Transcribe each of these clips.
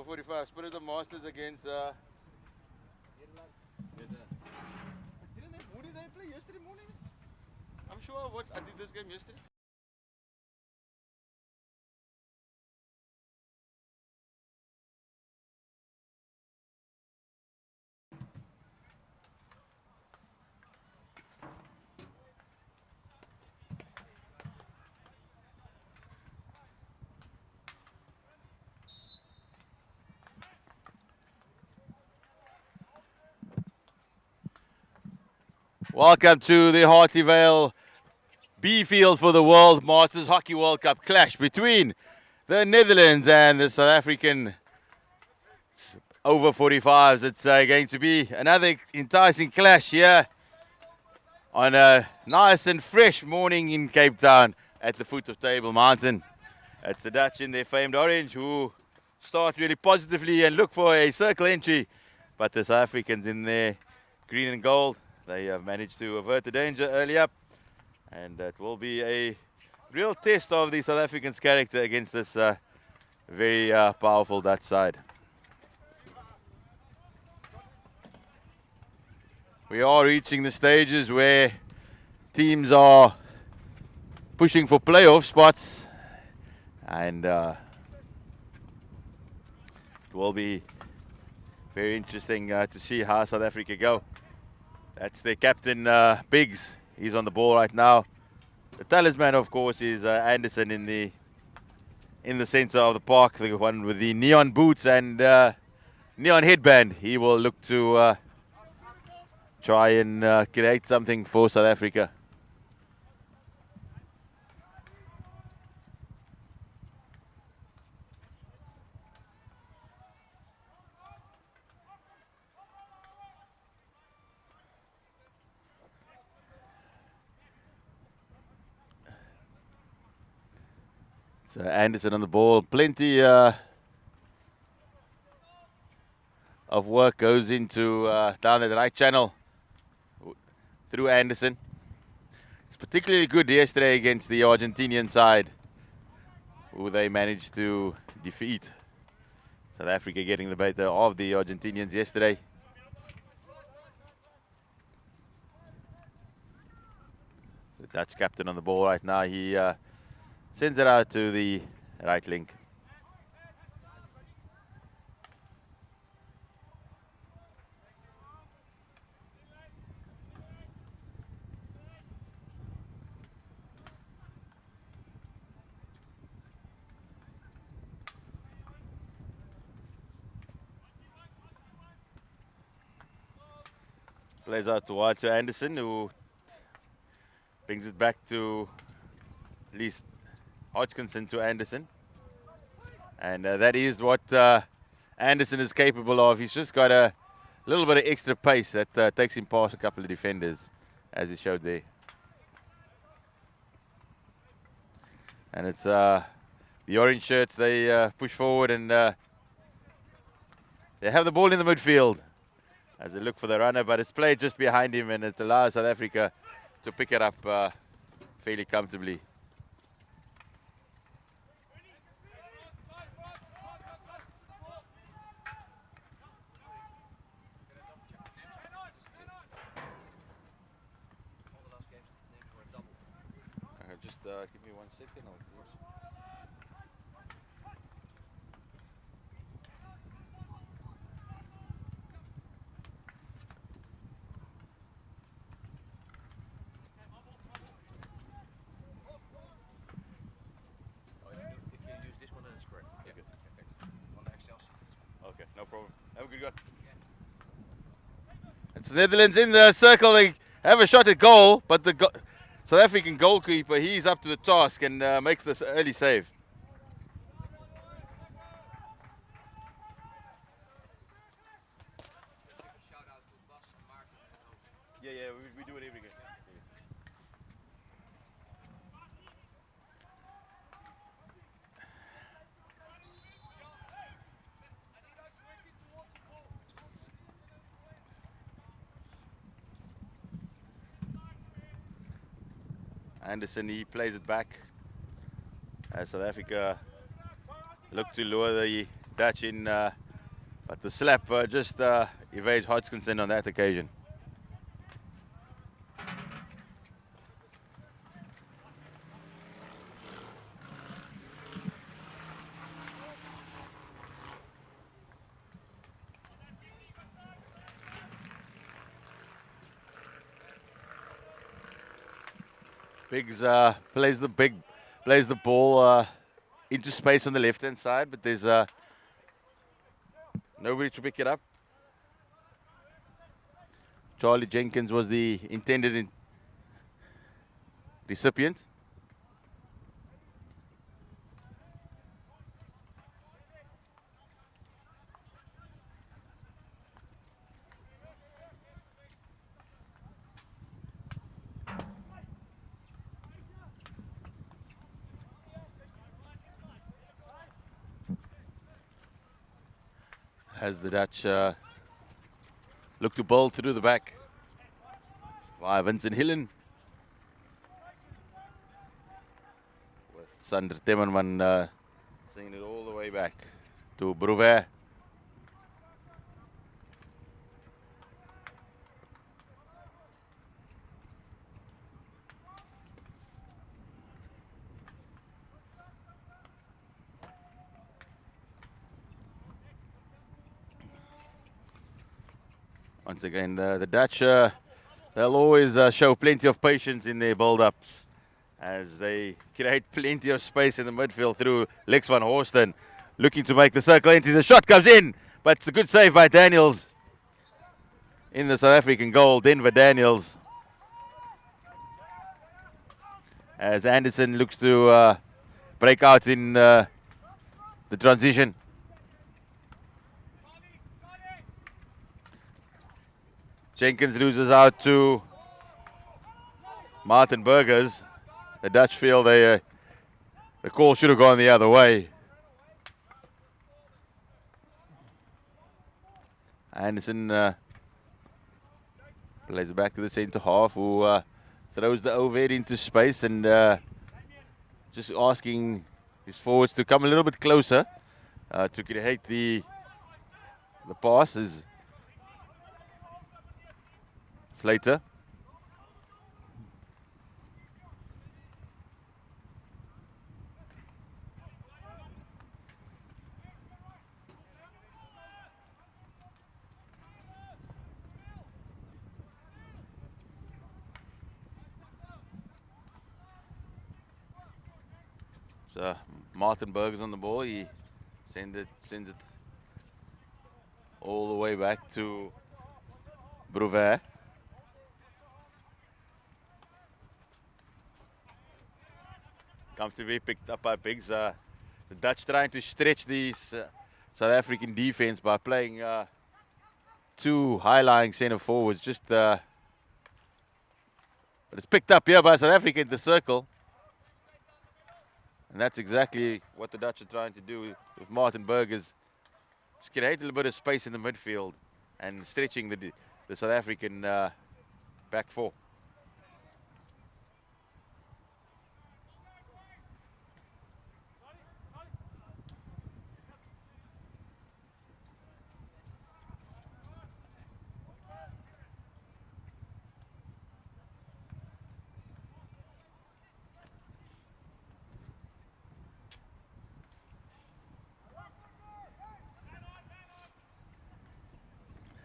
O45, Spirit of Masters against Didn't they play yesterday morning? I'm sure I did this game yesterday. Welcome to the Hartleyvale B field for the World Masters Hockey World Cup clash between the Netherlands and the South African over 45s. It's going to be another enticing clash here on a nice and fresh morning in Cape Town at the foot of Table Mountain. It's the Dutch in their famed orange who start really positively and look for a circle entry, but the South Africans in their green and gold, they have managed to avert the danger early up, and that will be a real test of the South Africans' character against this very powerful Dutch side. We are reaching the stages where teams are pushing for playoff spots, and it will be very interesting to see how South Africa go. That's their captain, Biggs. He's on the ball right now. The talisman, of course, is Anderson in the center of the park, the one with the neon boots and neon headband. He will look to try and create something for South Africa. So Anderson on the ball. Plenty of work goes into down the right channel through Anderson. It's particularly good yesterday against the Argentinian side, who they managed to defeat. South Africa getting the better of the Argentinians yesterday. The Dutch captain on the ball right now. He sends it out to the right link. Plays out to wide to Anderson, who brings it back to at least Hodgkinson to Anderson. And that is what Anderson is capable of. He's just got a little bit of extra pace that takes him past a couple of defenders, as he showed there. And it's the orange shirts, they push forward and they have the ball in the midfield as they look for the runner, but it's played just behind him, and it allows South Africa to pick it up fairly comfortably. Just give me 1 second. Okay, no problem. Have a good one. It's the Netherlands in the circle. They have a shot at goal, but the South African goalkeeper, he's up to the task and makes this early save. Yeah, we do it every game. Anderson, he plays it back as South Africa look to lure the Dutch in, but the slap just evades Hodgkinson on that occasion. Biggs plays the ball into space on the left-hand side, but there's nobody to pick it up. Charlie Jenkins was the intended recipient. As the Dutch look to bowl through the back via Vincent Hillen. With Sander Timmerman sending it all the way back to Brouwer. Once again, the Dutch, they'll always show plenty of patience in their build-ups as they create plenty of space in the midfield through Lex van Horsten, looking to make the circle entry. The shot comes in, but it's a good save by Daniels in the South African goal, Denver Daniels. As Anderson looks to break out in the transition. Jenkins loses out to Martin Burgers. The Dutch feel the call should have gone the other way. Anderson plays it back to the centre half, who throws the overhead into space and just asking his forwards to come a little bit closer to create the passes. Slater. So Martin Berger's on the ball. He sends it all the way back to Brouwer. Comfortably picked up by Biggs. The Dutch trying to stretch the South African defense by playing two high-lying centre forwards. But it's picked up here by South Africa in the circle. And that's exactly what the Dutch are trying to do with Martin Burgers. Just create a little bit of space in the midfield and stretching the South African back four.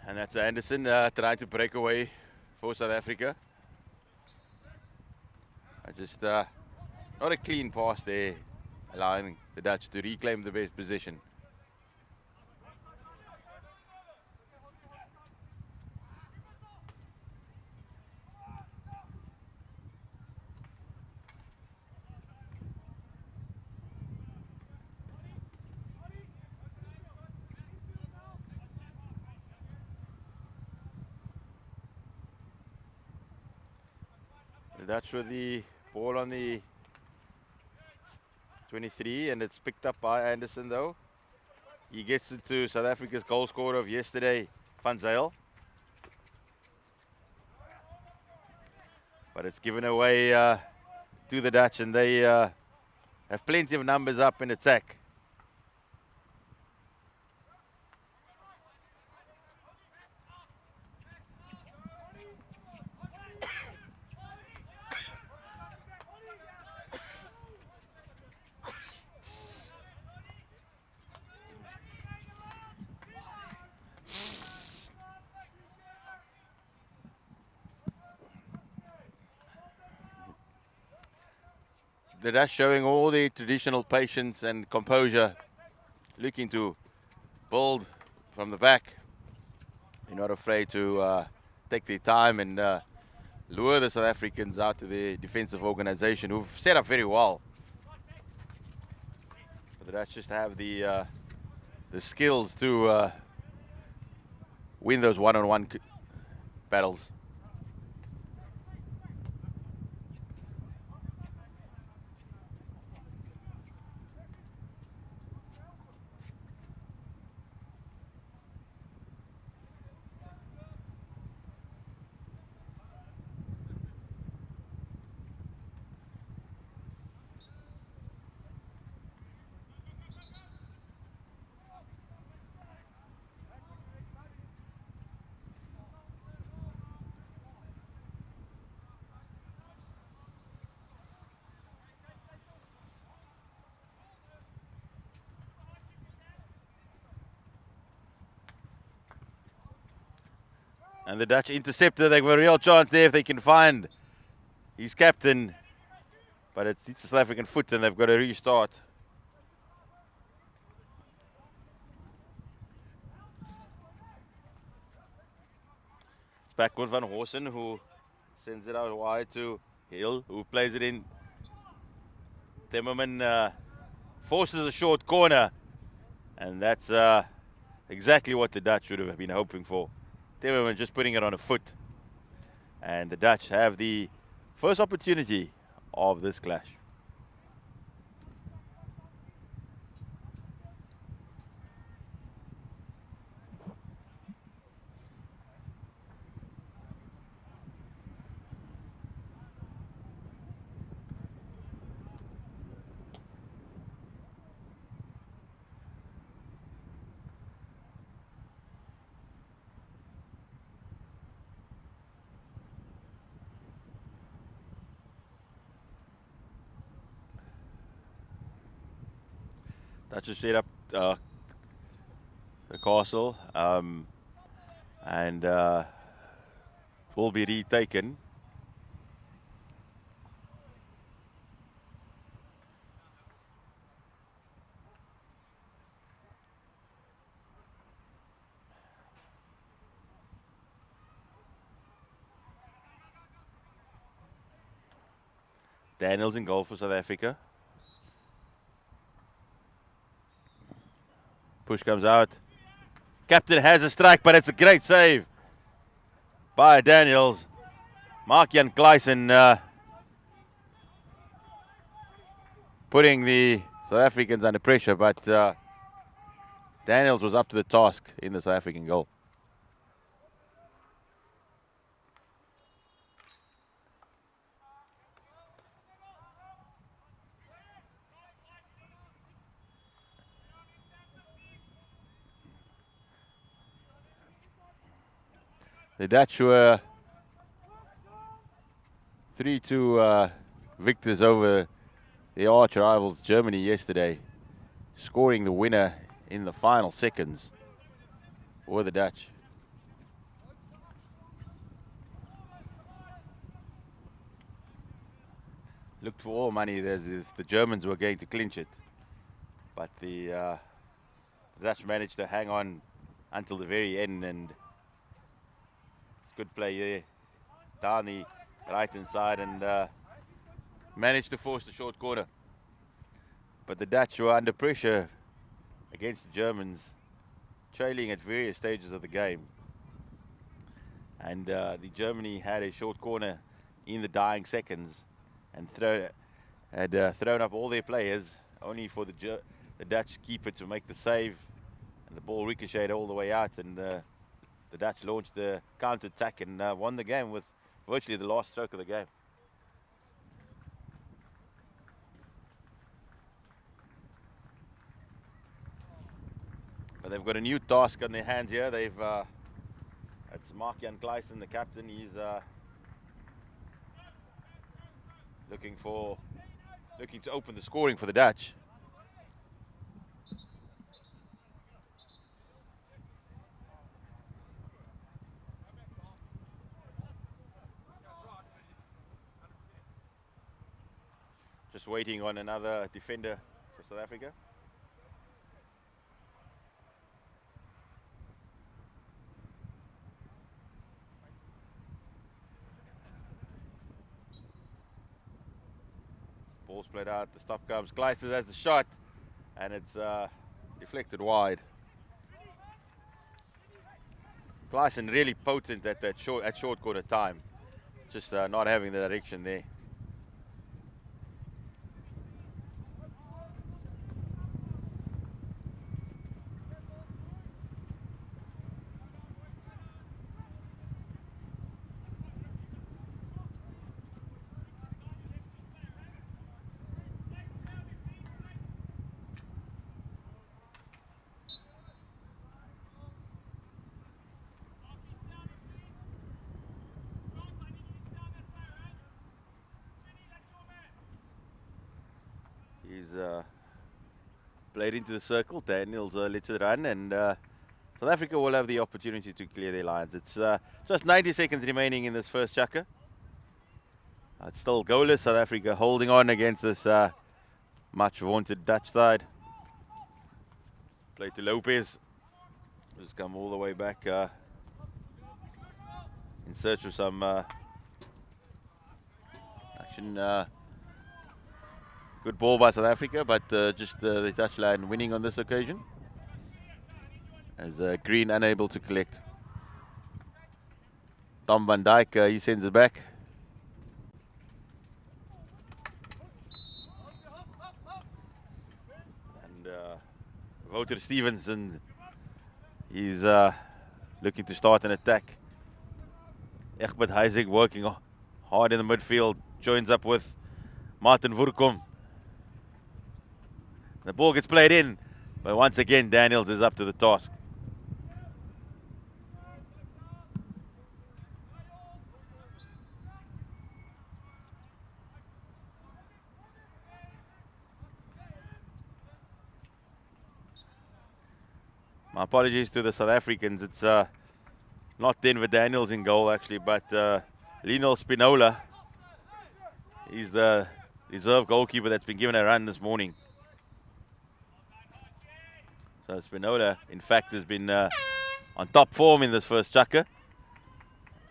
And that's Anderson trying to break away for South Africa. Not a clean pass there, allowing the Dutch to reclaim the best position. Dutch with the ball on the 23, and it's picked up by Anderson though. He gets it to South Africa's goal scorer of yesterday, Van Zyl. But it's given away to the Dutch, and they have plenty of numbers up in attack. the Dutch showing all the traditional patience and composure, looking to build from the back. They're not afraid to take their time and lure the South Africans out to the defensive organization, who've set up very well. But the Dutch just have the skills to win those one-on-one battles. And the Dutch interceptor, they've got a real chance there if they can find his captain. But it's the South African foot and they've got to restart. Back with Van Horsen, who sends it out wide to Hill, who plays it in. Timmerman forces a short corner. And that's exactly what the Dutch would have been hoping for. Timmerman just putting it on a foot. And the Dutch have the first opportunity of this clash. Dutch has set up the castle and will be retaken. Daniels in goal for South Africa. Push comes out. Captain has a strike, but it's a great save by Daniels. Mark-Jan Kluisen putting the South Africans under pressure, but Daniels was up to the task in the South African goal. The Dutch were 3-2 victors over the arch rivals Germany yesterday, scoring the winner in the final seconds for the Dutch. Looked for all money as if the Germans were going to clinch it, but the Dutch managed to hang on until the very end, and good play there down the right hand side and managed to force the short corner. But the Dutch were under pressure against the Germans, trailing at various stages of the game. And the Germany had a short corner in the dying seconds and had thrown up all their players, only for the Dutch keeper to make the save, and the ball ricocheted all the way out, and the Dutch launched the counter-attack and won the game with virtually the last stroke of the game. But they've got a new task on their hands here. It's Mark-Jan Kluisen, the captain. He's looking to open the scoring for the Dutch. Just waiting on another defender for South Africa. Ball's played out, the stop comes, Gleisers has the shot, and it's deflected wide. Gleisen really potent at that short corner time, just not having the direction there. He's played into the circle. Daniels lets it run, and South Africa will have the opportunity to clear their lines. It's just 90 seconds remaining in this first chukka. It's still goalless. South Africa holding on against this much vaunted Dutch side. Play to Lopez. Just come all the way back in search of some action. Good ball by South Africa, but just the Dutch line winning on this occasion. As Green unable to collect. Tom van Dijk, he sends it back. And Wouter Stevenson, he's looking to start an attack. Egbert Huizing working hard in the midfield, joins up with Martin Vurkom. The ball gets played in, but once again Daniels is up to the task. My apologies to the South Africans. It's not Denver Daniels in goal actually, but Lionel Spinola. He's the reserve goalkeeper that's been given a run this morning. So Spinola, in fact, has been on top form in this first chukka.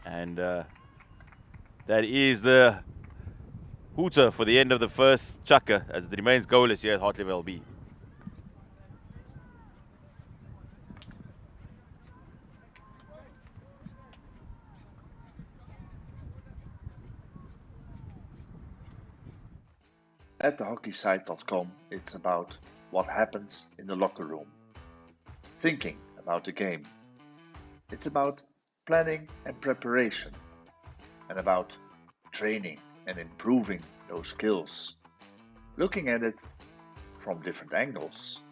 And that is the hooter for the end of the first chukka, as it remains goalless here at Hartleyvale B. At thehockeysite.com, it's about what happens in the locker room. Thinking about the game. It's about planning and preparation, and about training and improving those skills. Looking at it from different angles.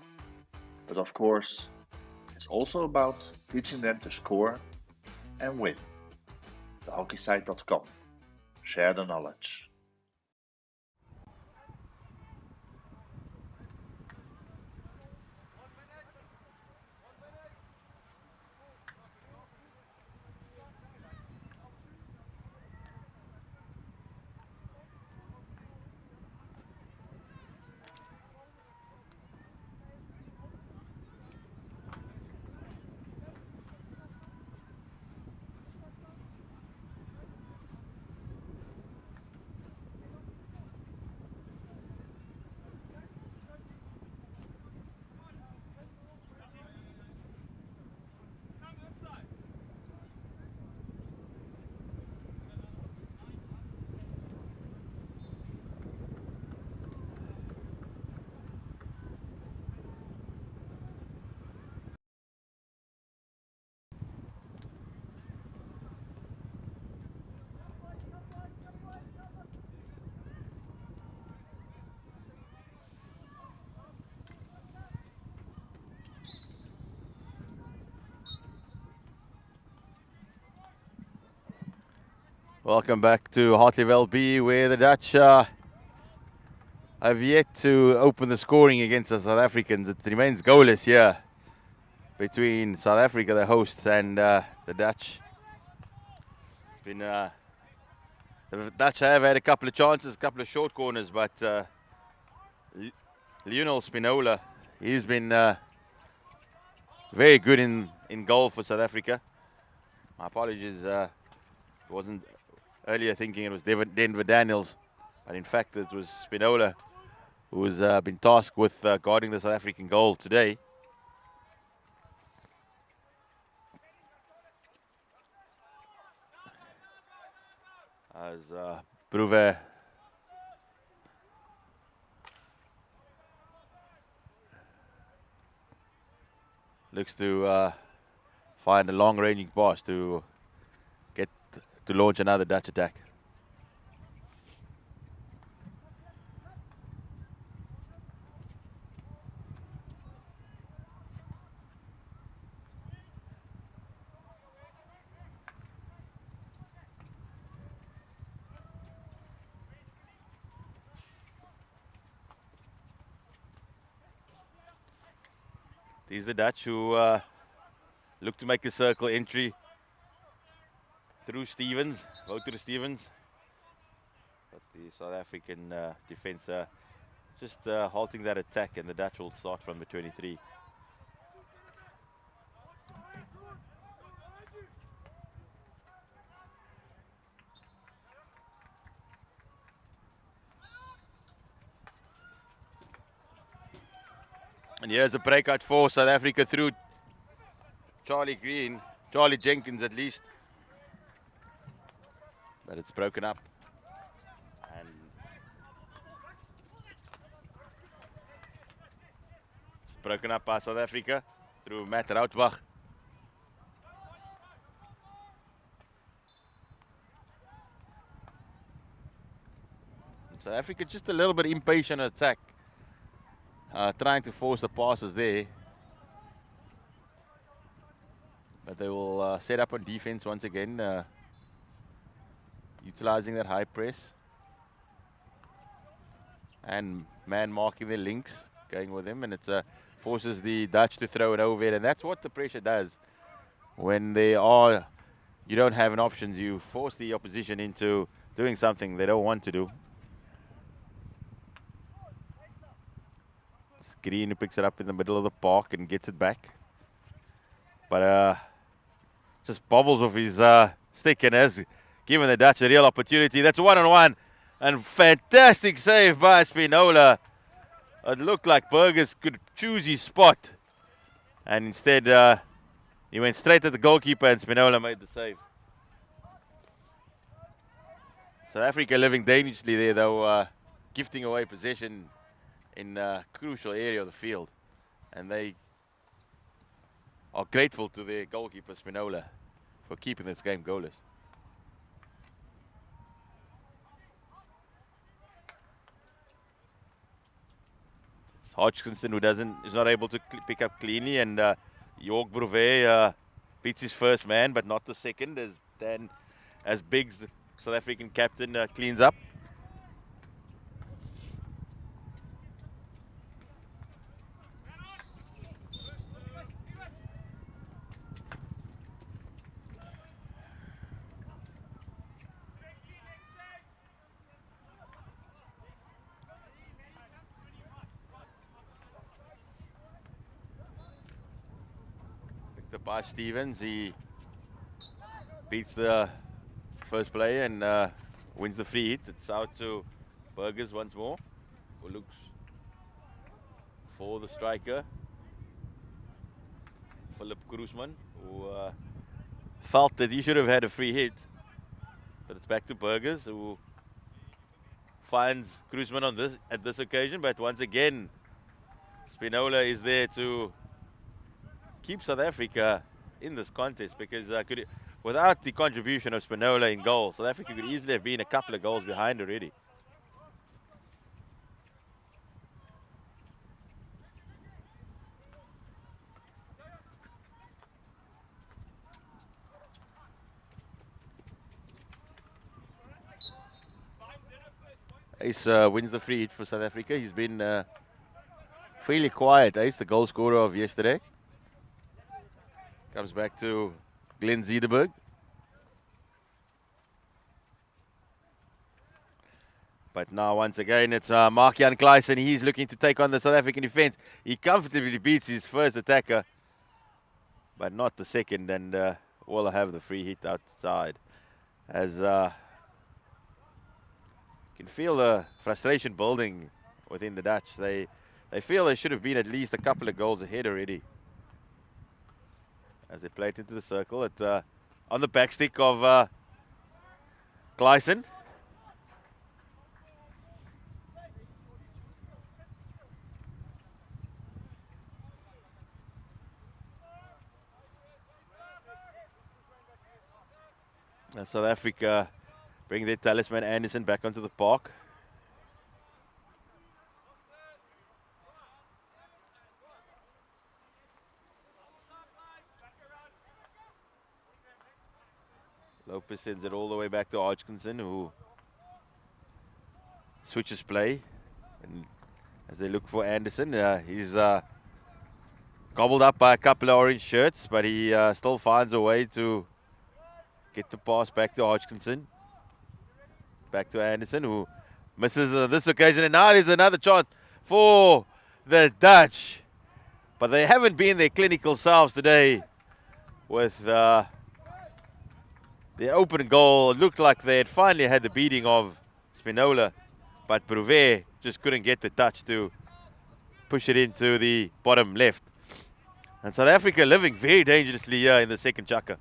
But of course, it's also about teaching them to score and win. Thehockeysite.com. Share the knowledge. Welcome back to Hartleyvale B, where the Dutch have yet to open the scoring against the South Africans. It remains goalless here between South Africa, the hosts, and the Dutch. The Dutch have had a couple of chances, a couple of short corners, but Lionel Spinola, he's been very good in goal for South Africa. My apologies, wasn't earlier thinking it was Denver Daniels, but in fact it was Spinola who's been tasked with guarding the South African goal today. As Bruve looks to find a long-ranging pass to get to launch another Dutch attack. These are the Dutch who look to make a circle entry through Stevens, Wouter Stevens. But the South African defense just halting that attack, and the Dutch will start from the 23. And here's a breakout for South Africa through Charlie Jenkins at least. But it's broken up. And it's broken up by South Africa through Matt Routbach. South Africa just a little bit impatient attack. Trying to force the passes there. But they will set up on defense once again, utilizing that high press. And man marking their links, going with him, and it forces the Dutch to throw it over it. And that's what the pressure does. When you don't have an option, you force the opposition into doing something they don't want to do. Green who picks it up in the middle of the park and gets it back. But just bobbles off his stick and has given the Dutch a real opportunity. That's a one-on-one. And fantastic save by Spinola. It looked like Burgers could choose his spot. And instead, he went straight at the goalkeeper and Spinola made the save. South Africa living dangerously there, though, gifting away possession in a crucial area of the field, and they are grateful to their goalkeeper Spinola for keeping this game goalless. It's Hodgkinson who is not able to pick up cleanly, and York Bruve beats his first man, but not the second, as Biggs, the South African captain, cleans up. By Stevens, he beats the first player and wins the free hit. It's out to Burgers once more, who looks for the striker, Philip Kroesman, who felt that he should have had a free hit. But it's back to Burgers, who finds Kroesman at this occasion. But once again, Spinola is there to keep South Africa in this contest, because without the contribution of Spinola in goal, South Africa could easily have been a couple of goals behind already. Ace wins the free hit for South Africa. He's been fairly quiet. Ace, the goal scorer of yesterday. Comes back to Glenn Zederberg. But now, once again, it's Mark-Jan Kluisen. He's looking to take on the South African defense. He comfortably beats his first attacker, but not the second, and will have the free hit outside. As you can feel the frustration building within the Dutch. They feel they should have been at least a couple of goals ahead already. As they play it into the circle, on the back stick of Kluisen. And South Africa bring their talisman Anderson back onto the park. Lopez sends it all the way back to Hodgkinson, who switches play. And as they look for Anderson, he's gobbled up by a couple of orange shirts, but he still finds a way to get the pass back to Hodgkinson. Back to Anderson, who misses this occasion. And now there's another chance for the Dutch. But they haven't been their clinical selves today with the open goal. It looked like they had finally had the beating of Spinola, but Bruvet just couldn't get the touch to push it into the bottom left. And South Africa living very dangerously here in the second chukka.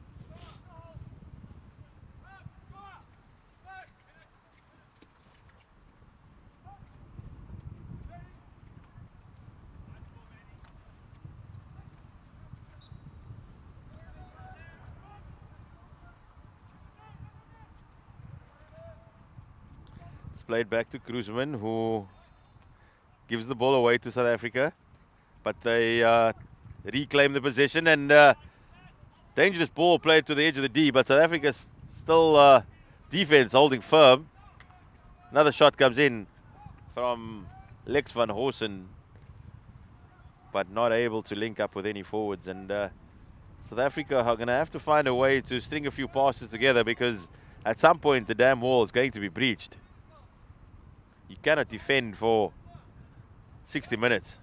Played back to Kruisman, who gives the ball away to South Africa, but they reclaim the possession, and dangerous ball played to the edge of the D, but South Africa's still defense holding firm. Another shot comes in from Lex van Horsen, but not able to link up with any forwards, and South Africa are going to have to find a way to string a few passes together, because at some point the damn wall is going to be breached. You cannot defend for 60 minutes.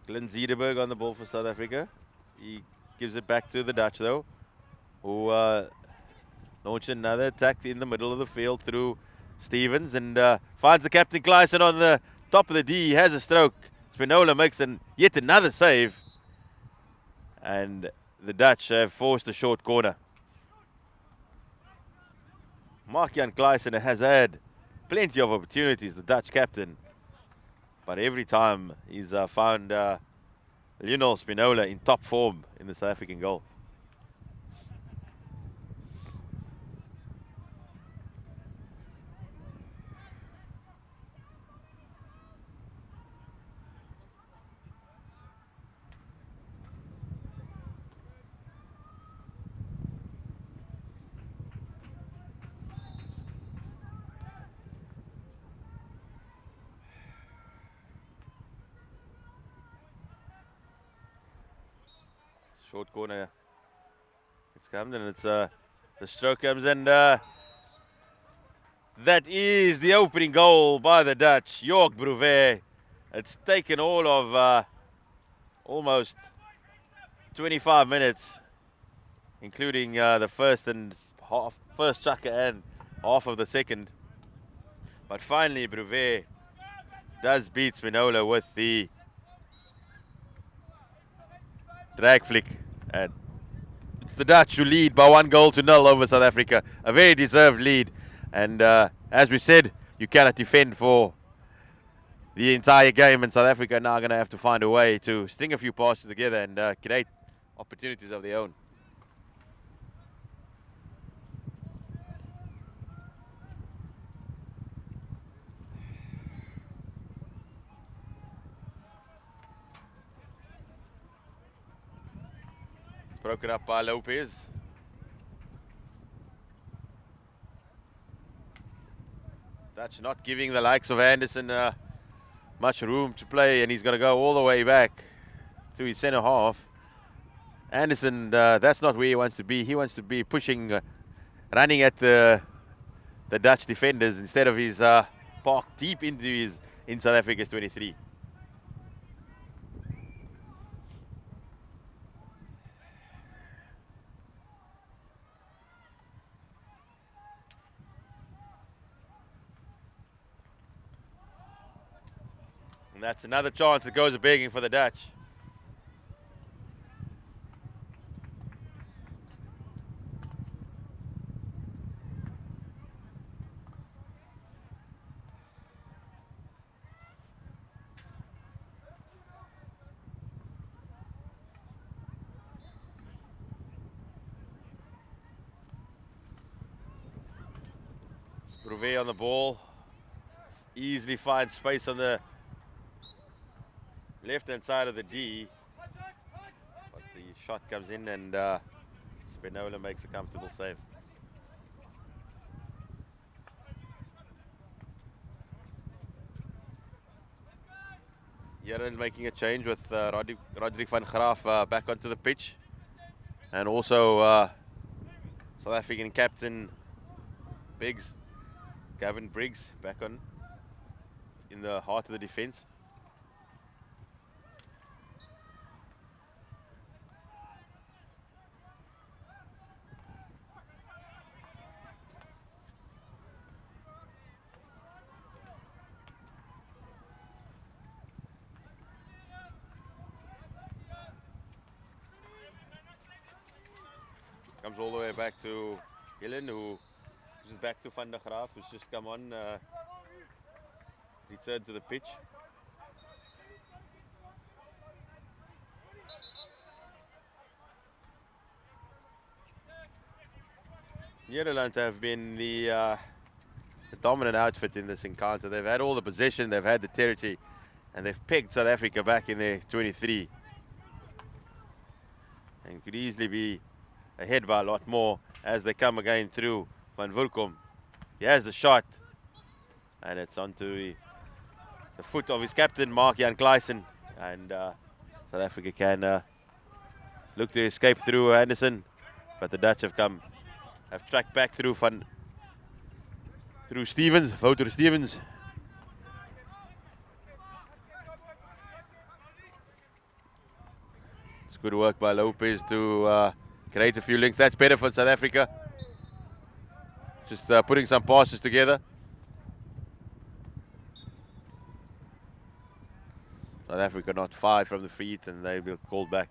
Glenn Zederberg on the ball for South Africa. He gives it back to the Dutch, though, who launch another attack in the middle of the field through Stevens, and finds the captain Kluisen on the top of the D. He has a stroke. Spinola makes yet another save, and the Dutch have forced a short corner. Mark-Jan Kluisen has had plenty of opportunities, the Dutch captain, but every time he's found Lionel Spinola in top form in the South African goal. Short corner. It's come, and it's the stroke comes, and that is the opening goal by the Dutch. Jörg Bruvet. It's taken all of almost 25 minutes, including the first chukka and half of the second. But finally, Bruvet does beat Spinola with the drag flick, and it's the Dutch who lead by 1-0 over South Africa. A very deserved lead, and as we said, you cannot defend for the entire game, and South Africa are now going to have to find a way to string a few passes together and create opportunities of their own. Broken up by Lopez. Dutch not giving the likes of Anderson much room to play, and he's going to go all the way back to his centre half. Anderson, that's not where he wants to be. He wants to be pushing and running at the Dutch defenders instead of his parked deep in South Africa's 23. And that's another chance that goes begging for the Dutch. Rouvet on the ball. Easily finds space on the left-hand side of the D. But the shot comes in and Spinola makes a comfortable save. Jeroen's making a change with Roderick van Graaf back onto the pitch. And also South African captain Gavin Briggs back on in the heart of the defense. Comes all the way back to Hillen, who is back to Van der Graaf, who's just come on, returned to the pitch. Nederland have been the dominant outfit in this encounter. They've had all the possession, they've had the territory, and they've pegged South Africa back in their 23. And could easily be ahead by a lot more as they come again through Van Woerkom. He has the shot, and it's onto the foot of his captain, Mark-Jan Kluisen, and South Africa can look to escape through Anderson, but the Dutch have tracked back through Stevens, Wouter Stevens. It's good work by Lopez to create a few links. That's better for South Africa. Just putting some passes together. South Africa not 5 from the feet, and they will call back.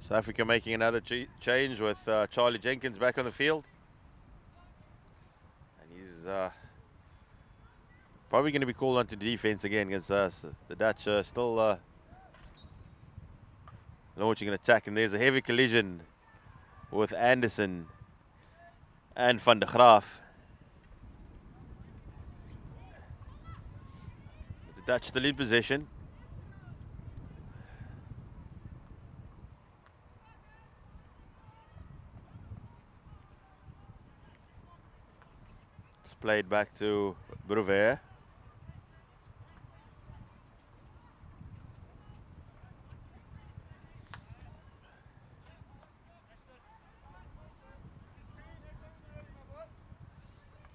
South Africa making another change with Charlie Jenkins back on the field. And he's probably going to be called onto defense again because the Dutch are still launching an attack. And there's a heavy collision with Anderson and Van der Graaf. The Dutch still in possession. Played back to Brevet.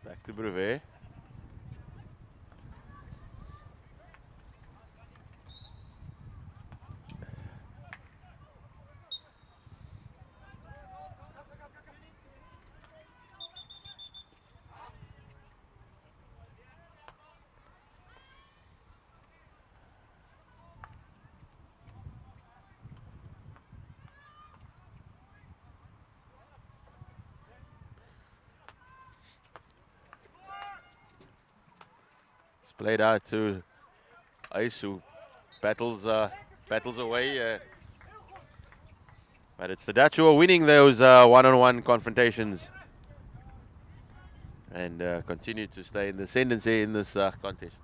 Back to Brevet. played out to Ace, who battles away. But it's the Dutch who are winning those one-on-one confrontations and continue to stay in the ascendancy in this contest.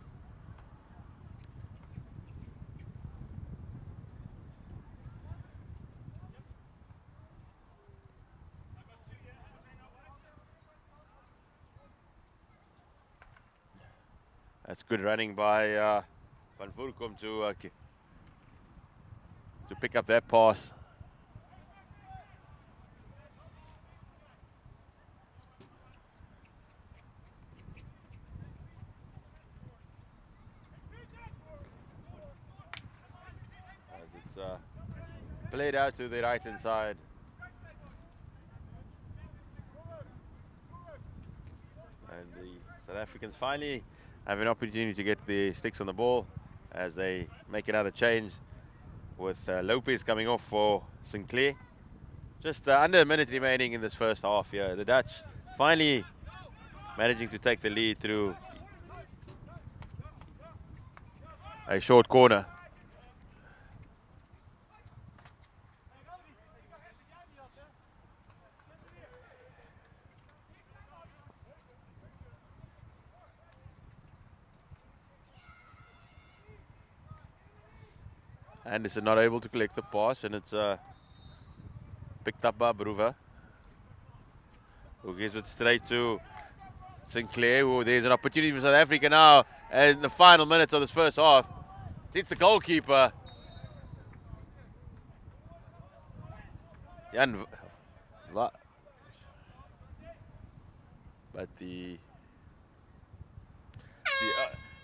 That's good running by Van Voorkom to pick up that pass. As it's played out to the right-hand side. And the South Africans finally have an opportunity to get the sticks on the ball as they make another change with Lopez coming off for Sinclair. Just under a minute remaining in this first half here. The Dutch finally managing to take the lead through a short corner. Anderson not able to collect the pass, and it's picked up by Bruva, who gives it straight to Sinclair, who there's an opportunity for South Africa now in the final minutes of this first half. It's the goalkeeper. Jan, but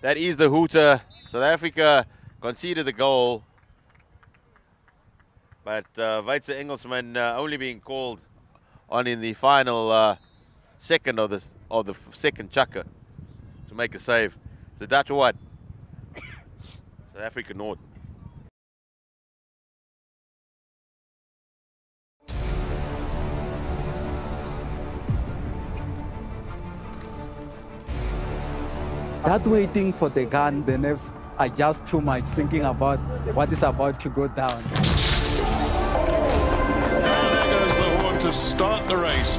that is the hooter. South Africa conceded the goal, but Weitze Engelsman only being called on in the final second of the second chukker to make a save. It's the Dutch 1, South Africa 0. That waiting for the gun, the nerves are just too much, thinking about what is about to go down. And there goes the horn to start the race.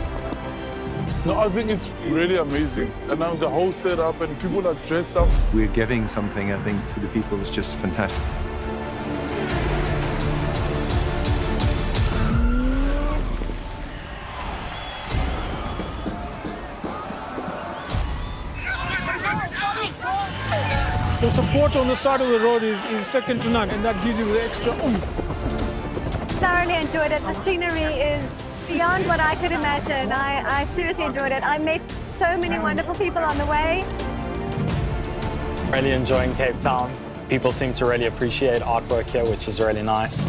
No, I think it's really amazing. And now the whole setup and people are dressed up. We're giving something, I think, to the people is just fantastic. The support on the side of the road is second to none, and that gives you the extra oomph. Thoroughly enjoyed it. The scenery is beyond what I could imagine. I seriously enjoyed it. I met so many wonderful people on the way. Really enjoying Cape Town. People seem to really appreciate artwork here, which is really nice.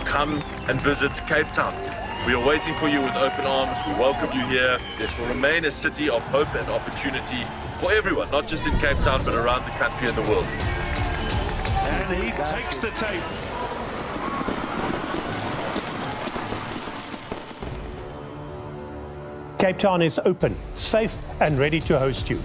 Come and visit Cape Town. We are waiting for you with open arms. We welcome you here. This will remain a city of hope and opportunity for everyone, not just in Cape Town, but around the country and the world. And he takes the tape. Cape Town is open, safe, and ready to host you.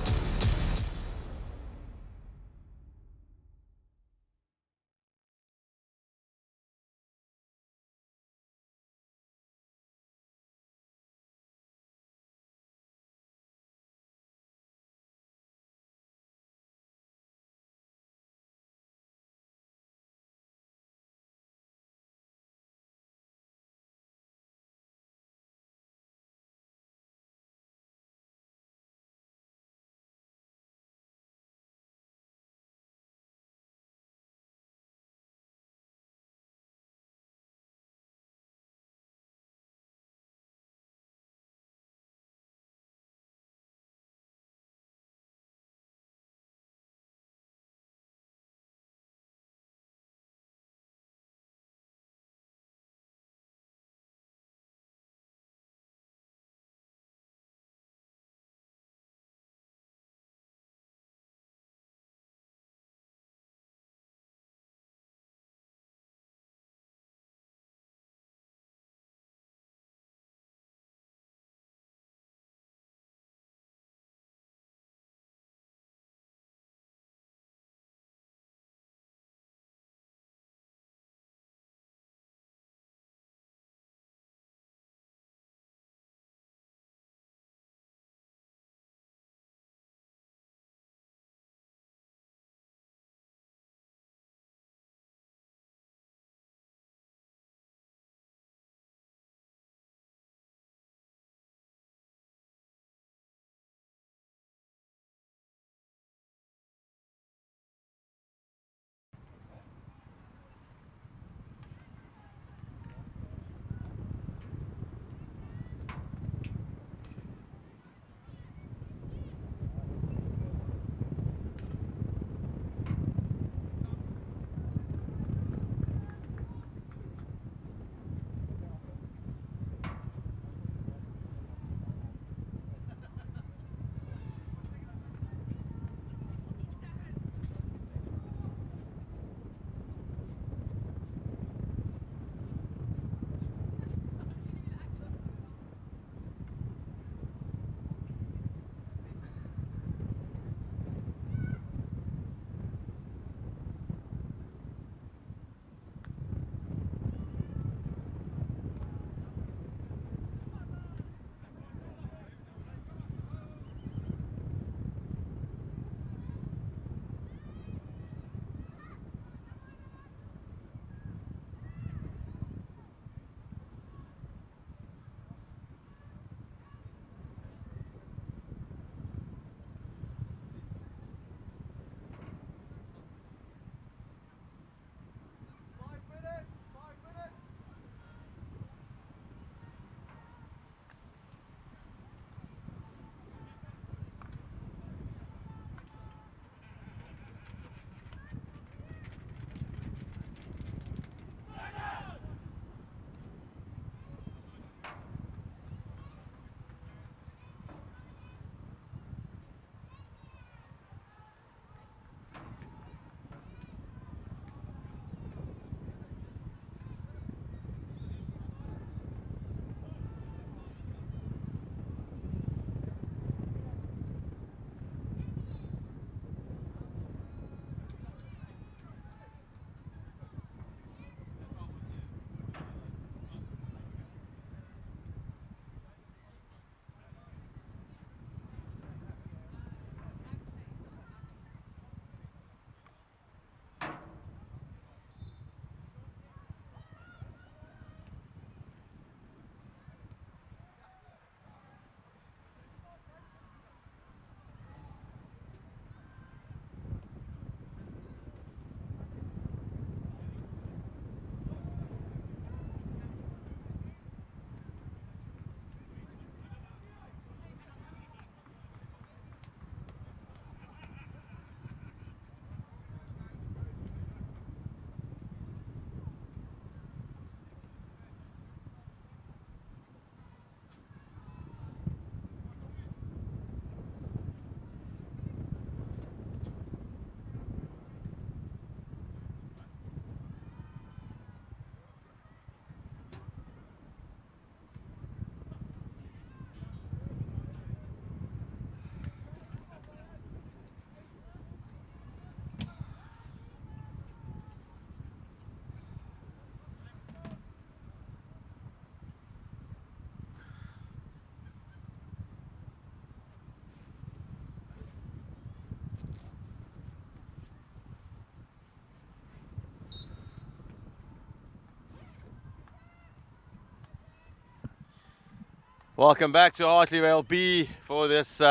Welcome back to Hartleyvale B for this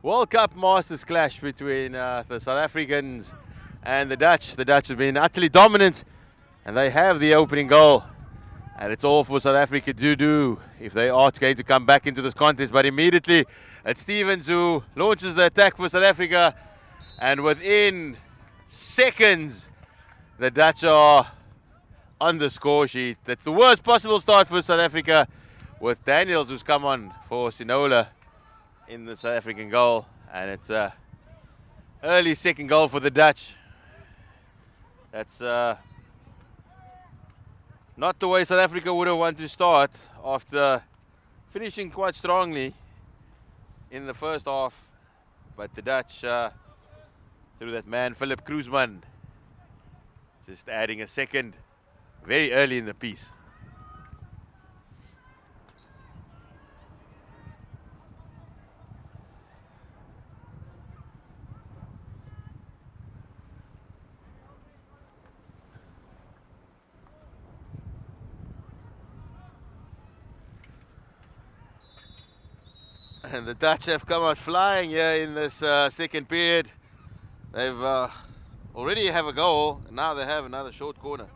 World Cup Masters clash between the South Africans and the Dutch. The Dutch have been utterly dominant and they have the opening goal. And it's all for South Africa to do if they are going to come back into this contest. But immediately it's Stevens who launches the attack for South Africa. And within seconds, the Dutch are on the score sheet. That's the worst possible start for South Africa, with Daniels who's come on for Sinola in the South African goal. And it's a early second goal for the Dutch. That's not the way South Africa would have wanted to start after finishing quite strongly in the first half. But the Dutch, through that man Philip Kroesman, just adding a second very early in the piece. And the Dutch have come out flying here in this second period. They've already have a goal, and now they have another short corner.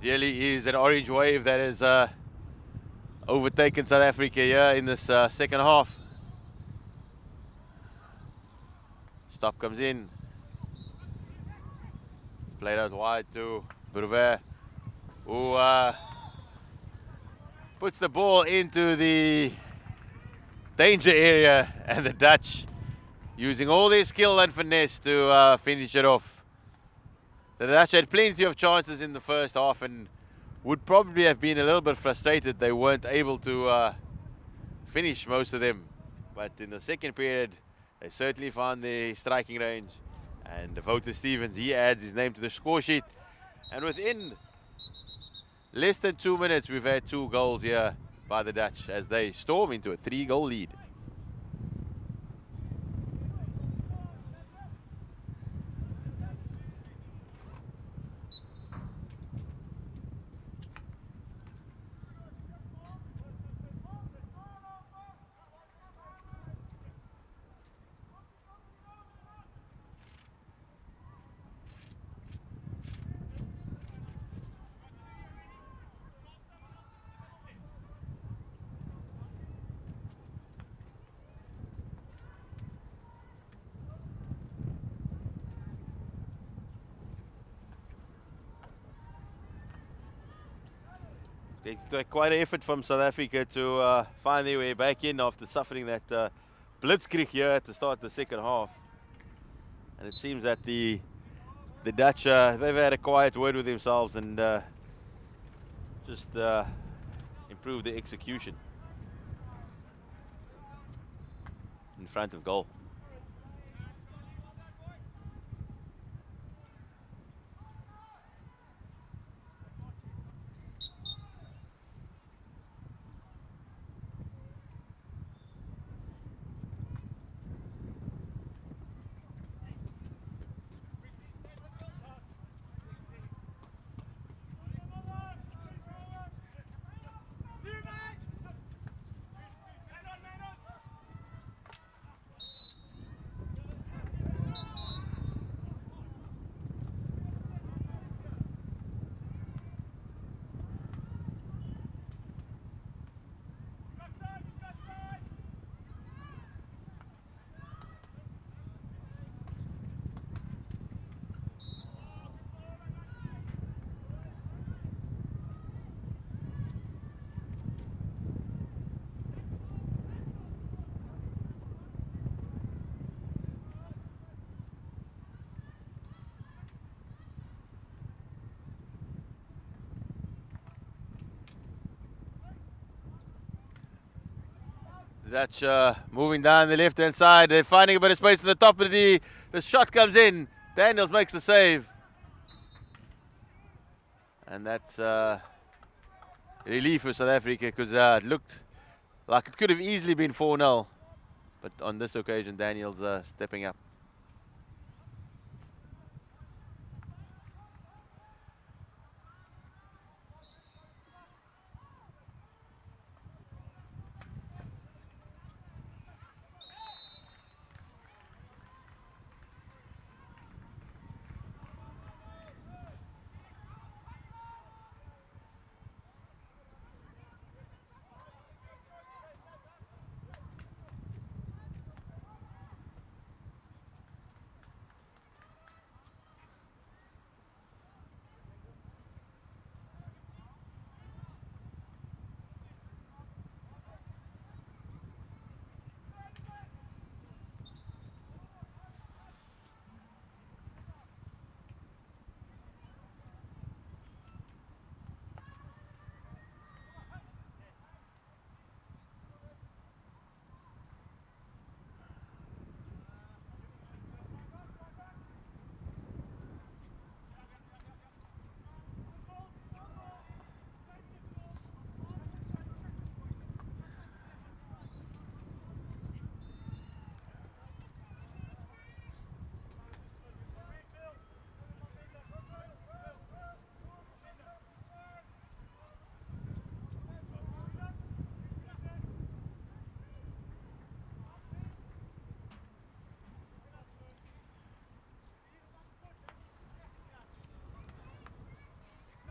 Really is an orange wave that is overtaken South Africa here in this second half. Stop comes in. It's played out wide to Brewer, who puts the ball into the danger area, and the Dutch using all their skill and finesse to finish it off. The Dutch had plenty of chances in the first half and would probably have been a little bit frustrated they weren't able to finish most of them. But in the second period, they certainly found the striking range. And Wouter Stevens, he adds his name to the score sheet. And within less than 2 minutes, we've had 2 goals here by the Dutch as they storm into a 3-goal lead. It took quite an effort from South Africa to find their way back in after suffering that blitzkrieg here at the start of the second half. And it seems that the Dutch, they've had a quiet word with themselves and just improved the execution in front of goal. Dutch moving down the left-hand side. They're finding a bit of space at the top of the shot comes in. Daniels makes the save. And that's, relief for South Africa because it looked like it could have easily been 4-0. But on this occasion, Daniel's stepping up.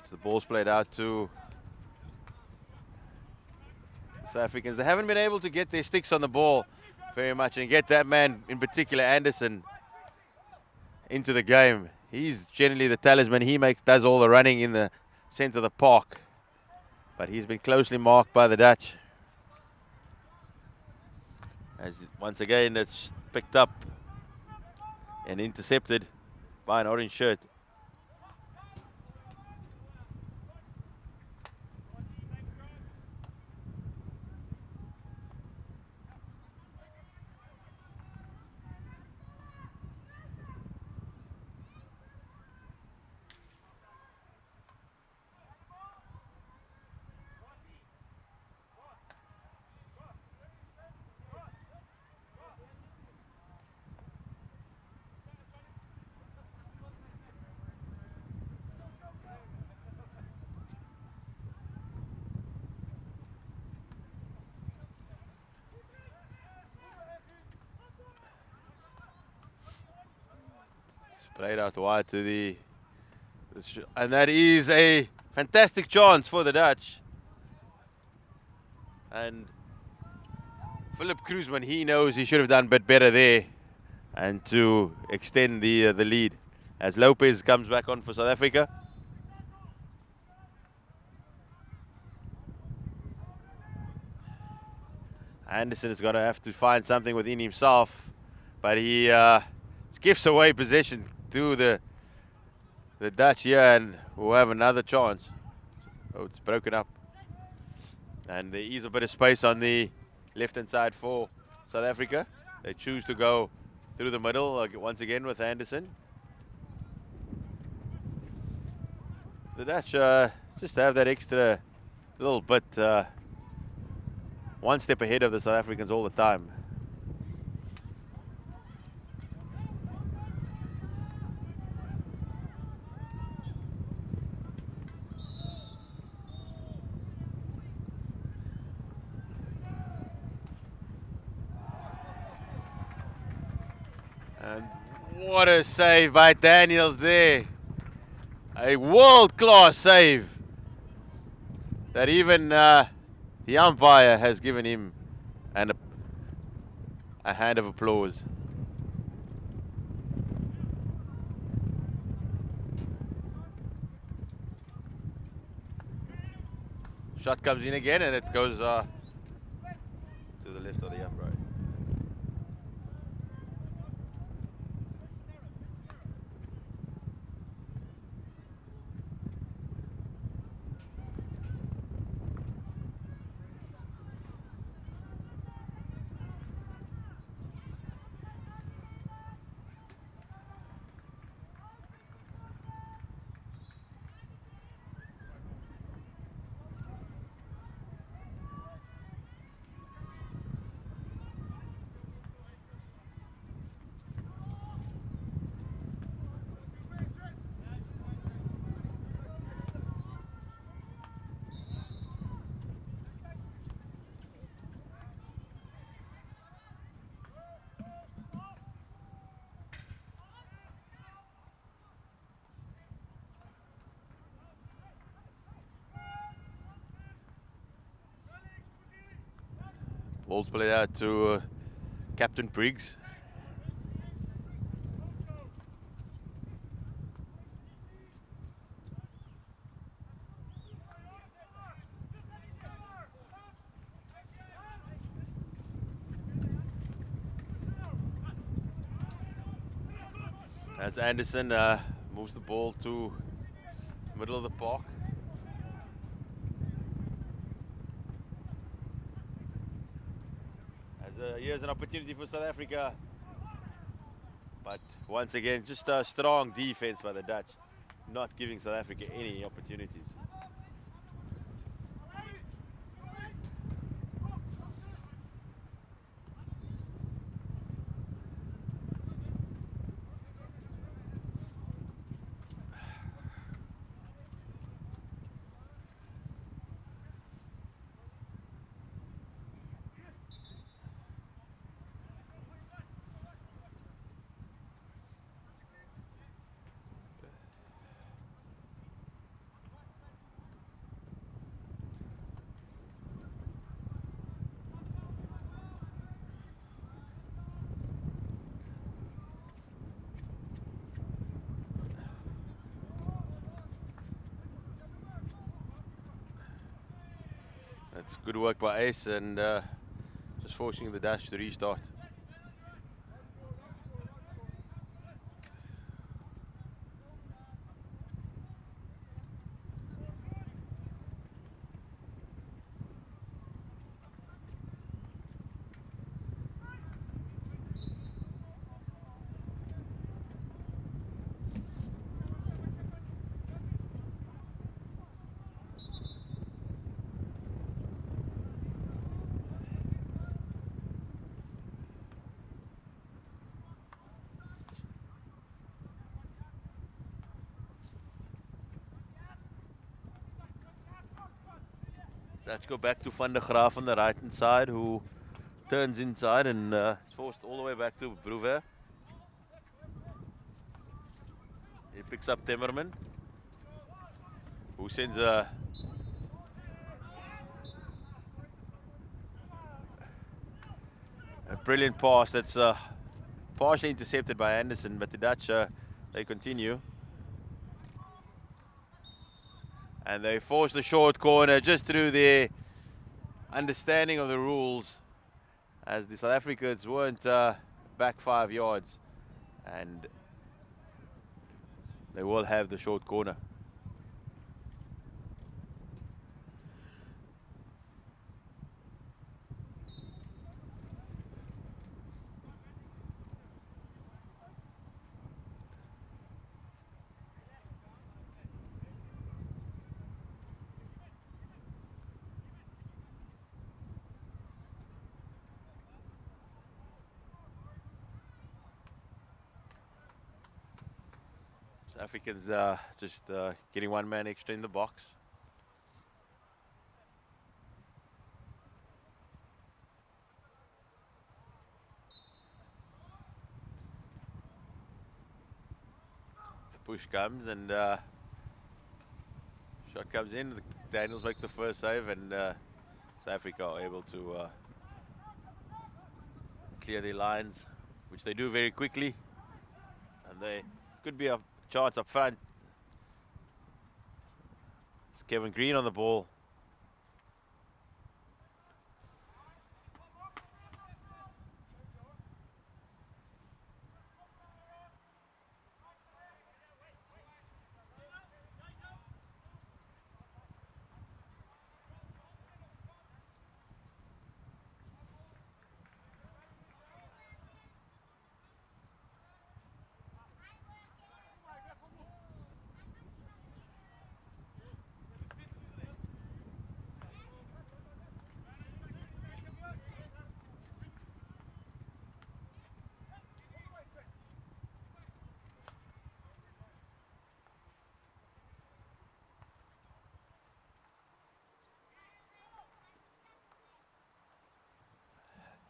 The ball's played out to South Africans. They haven't been able to get their sticks on the ball very much and get that man, in particular Anderson, into the game. He's generally the talisman. He does all the running in the center of the park. But he's been closely marked by the Dutch. As once again, it's picked up and intercepted by an orange shirt. Played out wide to the and that is a fantastic chance for the Dutch. And Philip Kruisman, he knows he should have done a bit better there and to extend the lead as Lopez comes back on for South Africa. Anderson is going to have to find something within himself, but he gives away possession to the Dutch here, and will have another chance. Oh, it's broken up. And there is a bit of space on the left-hand side for South Africa. They choose to go through the middle once again with Anderson. The Dutch just have that extra little bit, one step ahead of the South Africans all the time. And what a save by Daniels there. A world-class save that even the umpire has given him a hand of applause. Shot comes in again and it goes to the left of the upright. Ball's played out to Captain Briggs. As Anderson moves the ball to the middle of the park. Here's an opportunity for South Africa. But once again, just a strong defense by the Dutch, not giving South Africa any opportunities. That's good work by Ace and just forcing the Dutch to restart. Let's go back to Van der Graaf on the right hand side, who turns inside and is forced all the way back to Bruver. He picks up Timmerman, who sends a brilliant pass that's partially intercepted by Anderson, but the Dutch, they continue. And they force the short corner just through their understanding of the rules, as the South Africans weren't back 5 yards, and they will have the short corner. Africans just getting one man extra in the box. The push comes and shot comes in. Daniels makes the first save, and South Africa are able to clear their lines, which they do very quickly, and they could be a chance up front. It's Kevin Green on the ball.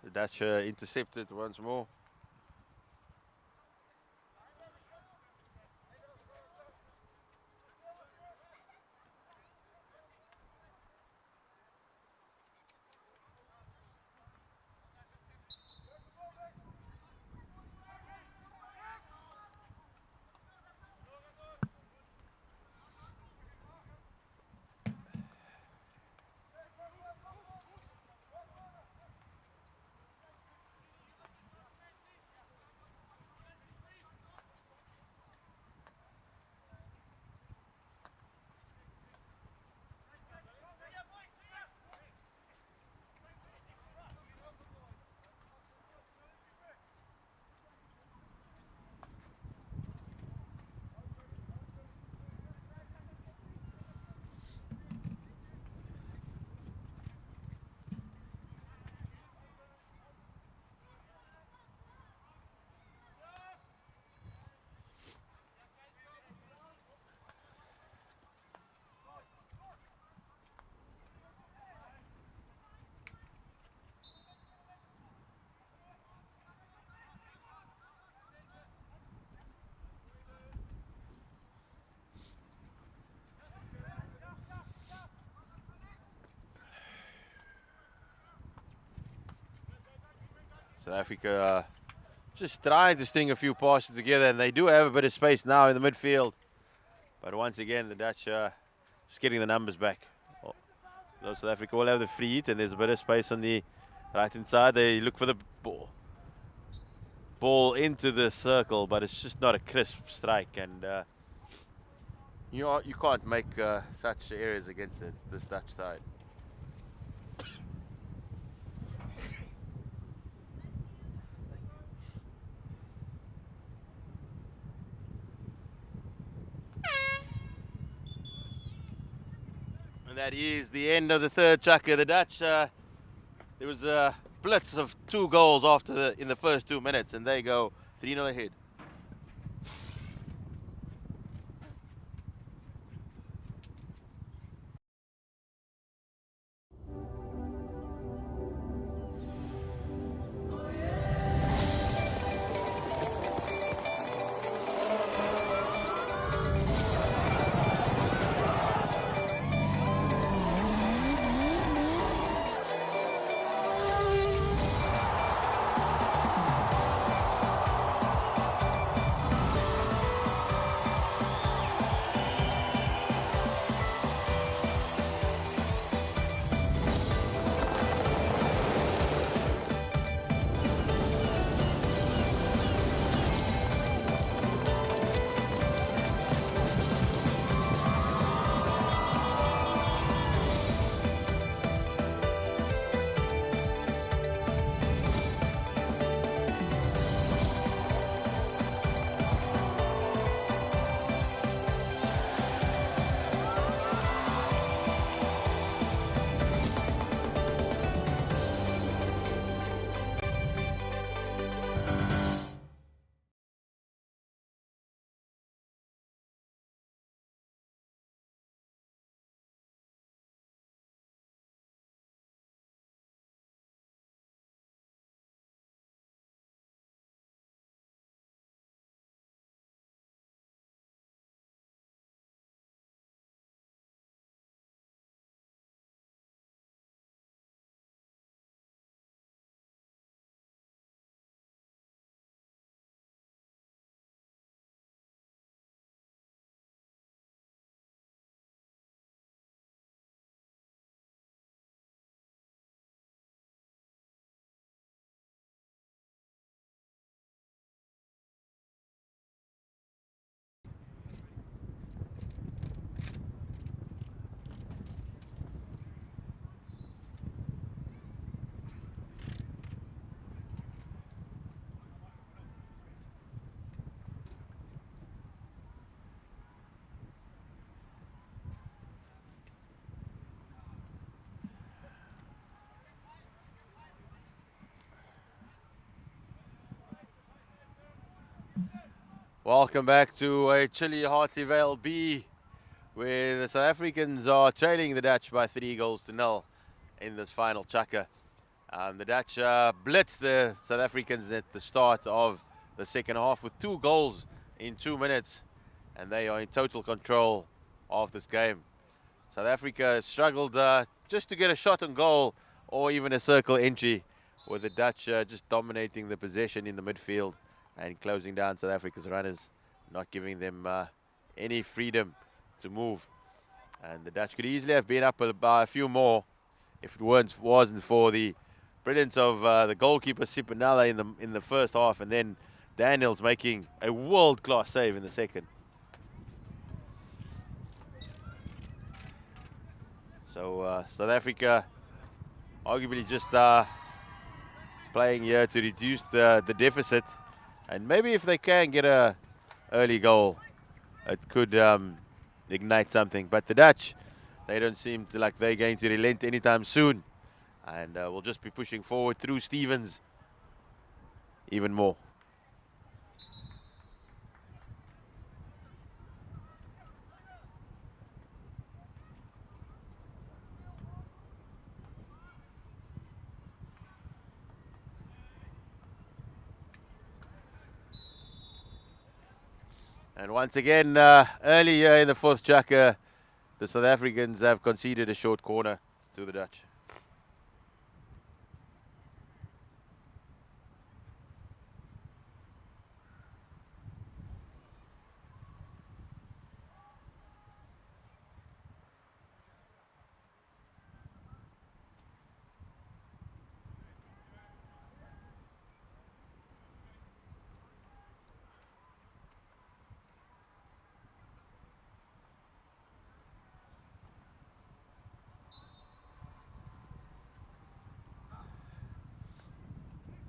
The Dutch intercepted once more. South Africa just trying to string a few passes together, and they do have a bit of space now in the midfield. But once again, the Dutch just getting the numbers back. So South Africa will have the free hit, and there's a bit of space on the right-hand side. They look for the ball into the circle, but it's just not a crisp strike, and you can't make such errors against this Dutch side. And that is the end of the third chukker. The Dutch, there was a blitz of 2 goals in the first 2 minutes, and they go 3-0 ahead. Welcome back to a chilly Hartleyvale B, where the South Africans are trailing the Dutch by 3-0 in this final chukker. The Dutch blitzed the South Africans at the start of the second half with 2 goals in 2 minutes, and they are in total control of this game. South Africa struggled just to get a shot on goal or even a circle entry, with the Dutch just dominating the possession in the midfield and closing down South Africa's runners, not giving them any freedom to move. And the Dutch could easily have been up by a few more if it wasn't for the brilliance of the goalkeeper Sipanala in the first half, and then Daniels making a world-class save in the second. So South Africa arguably just playing here to reduce the deficit, and maybe if they can get a early goal, it could ignite something. But the Dutch, they don't seem to like they're going to relent anytime soon, and will just be pushing forward through Stevens even more. And once again, earlier in the fourth chukker, the South Africans have conceded a short corner to the Dutch.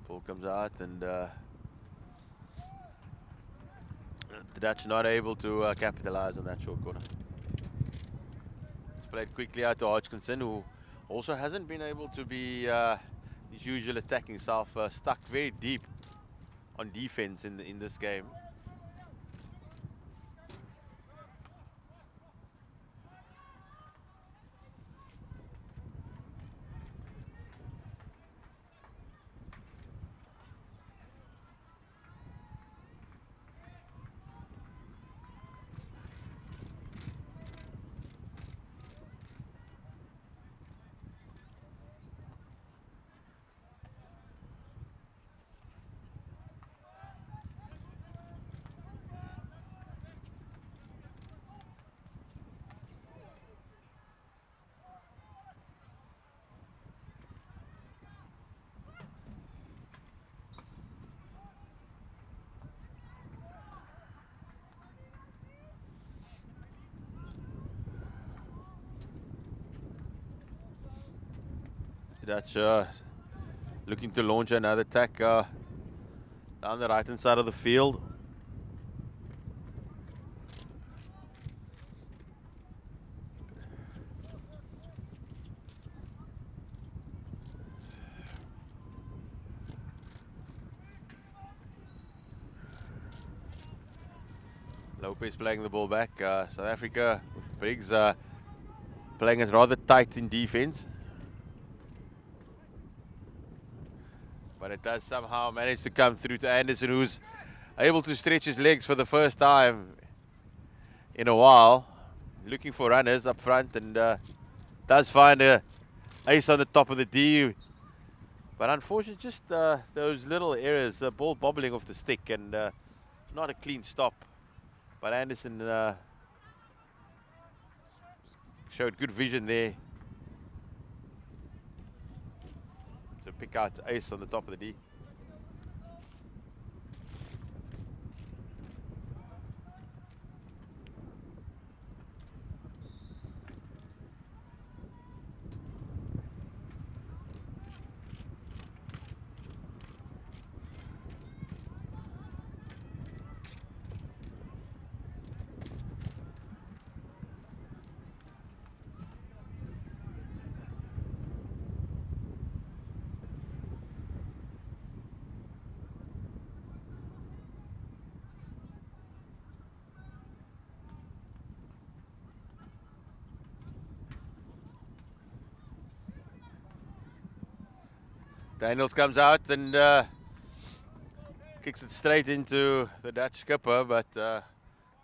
Ball comes out, and the Dutch not able to capitalize on that short corner. It's played quickly out to Hodgkinson, who also hasn't been able to be his usual attacking self, stuck very deep on defense in this game. Dutch looking to launch another attack down the right hand side of the field. Lopez playing the ball back. South Africa with Briggs playing it rather tight in defense. But it does somehow manage to come through to Anderson, who's able to stretch his legs for the first time in a while. Looking for runners up front, and does find a ace on the top of the D. But unfortunately, just those little errors, the ball bobbling off the stick, and not a clean stop. But Anderson showed good vision there to pick out the ace on the top of the D. Daniels comes out and kicks it straight into the Dutch skipper, but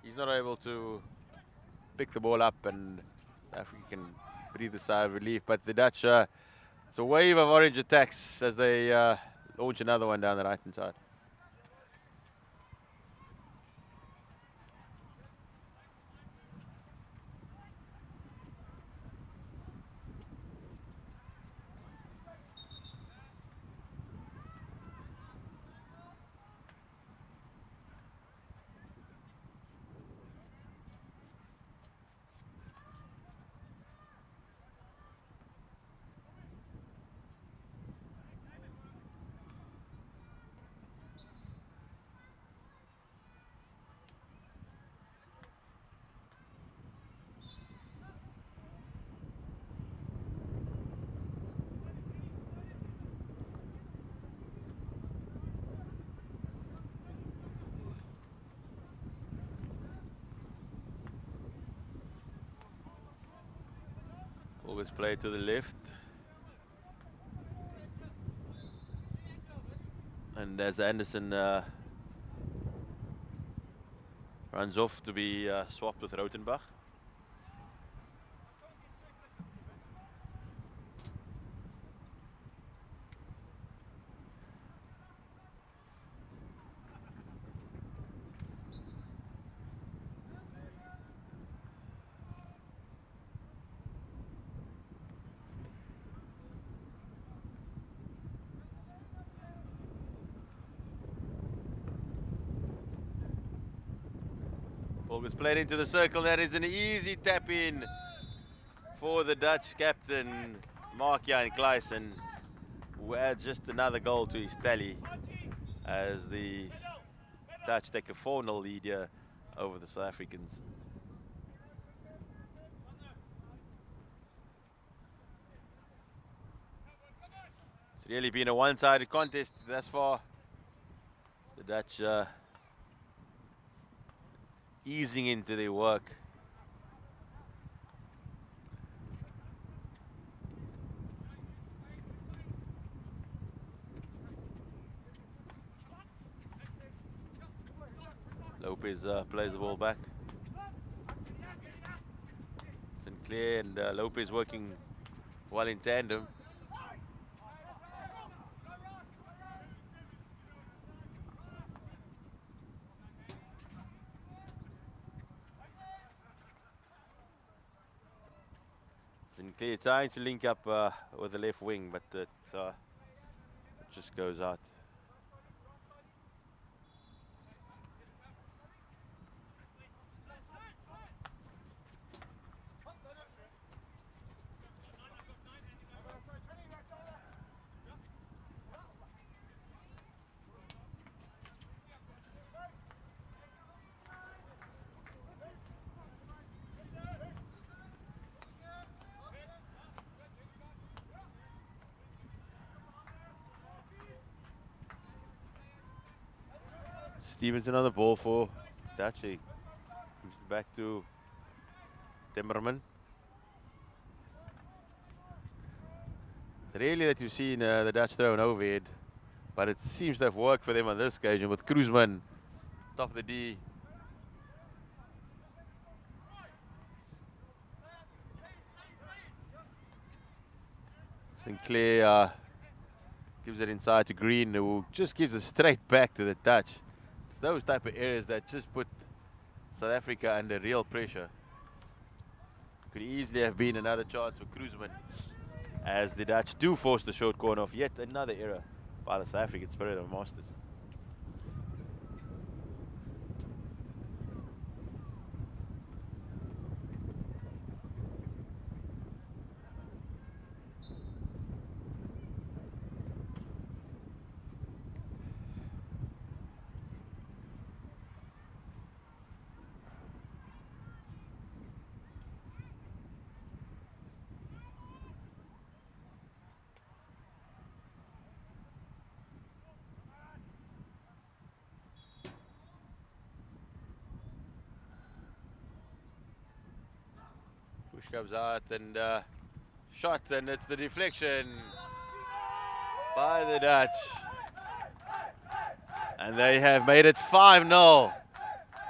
he's not able to pick the ball up, and Africa can breathe a sigh of relief. But the Dutch, it's a wave of orange attacks as they launch another one down the right hand side. Always play to the left. And as Anderson runs off to be swapped with Rautenbach. Ball is played into the circle. That is an easy tap in for the Dutch captain, Mark-Jan Kluisen. who adds just another goal to his tally as the Dutch take a 4-0 lead here over the South Africans. It's really been a one-sided contest thus far. The Dutch easing into their work. Lopez plays the ball back. Sinclair and Lopez working well in tandem. Sinclair trying to link up with the left wing, but it just goes out. Stevenson on the ball for Dutch. He gives it back to Timmerman. Rarely that you've seen the Dutch throw an overhead, but it seems to have worked for them on this occasion with Kruisman top of the D. Sinclair gives it inside to Green, who just gives it straight back to the Dutch. It's those type of areas that just put South Africa under real pressure. Could easily have been another chance for Kruisman, as the Dutch do force the short corner off. Yet another error by the South African Spirit of Masters. Push comes out and shot, and it's the deflection by the Dutch. And they have made it 5-0.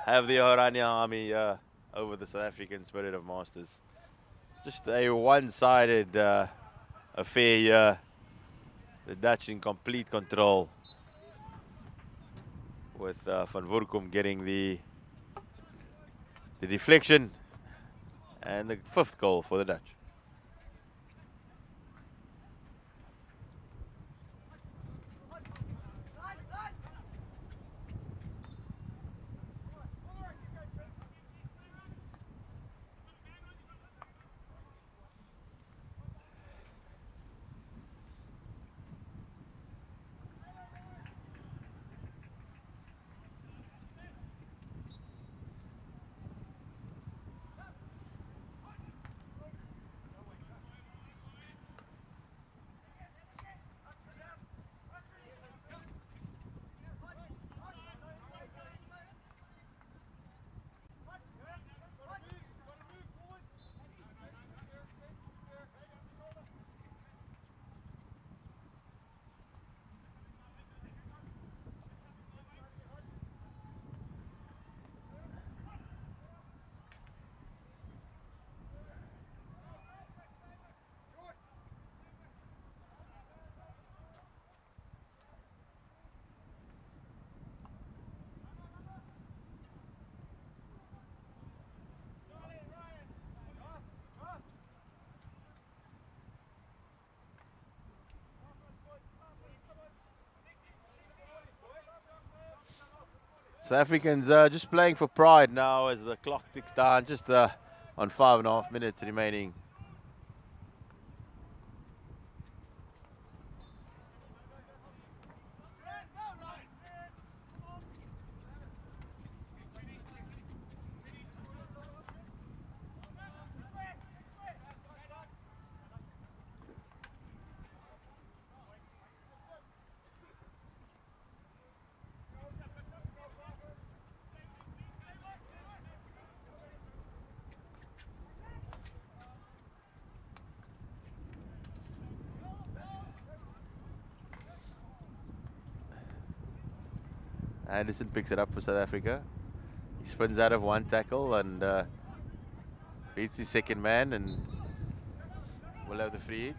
Have the Oranje Army over the South African Spirit of Masters. Just a one-sided affair here. The Dutch in complete control, with Van Voorkom getting the deflection and the 5th goal for the Dutch. South Africans just playing for pride now as the clock ticks down, just on 5.5 minutes remaining. Anderson picks it up for South Africa. He spins out of one tackle and beats his second man, and will have the free hit.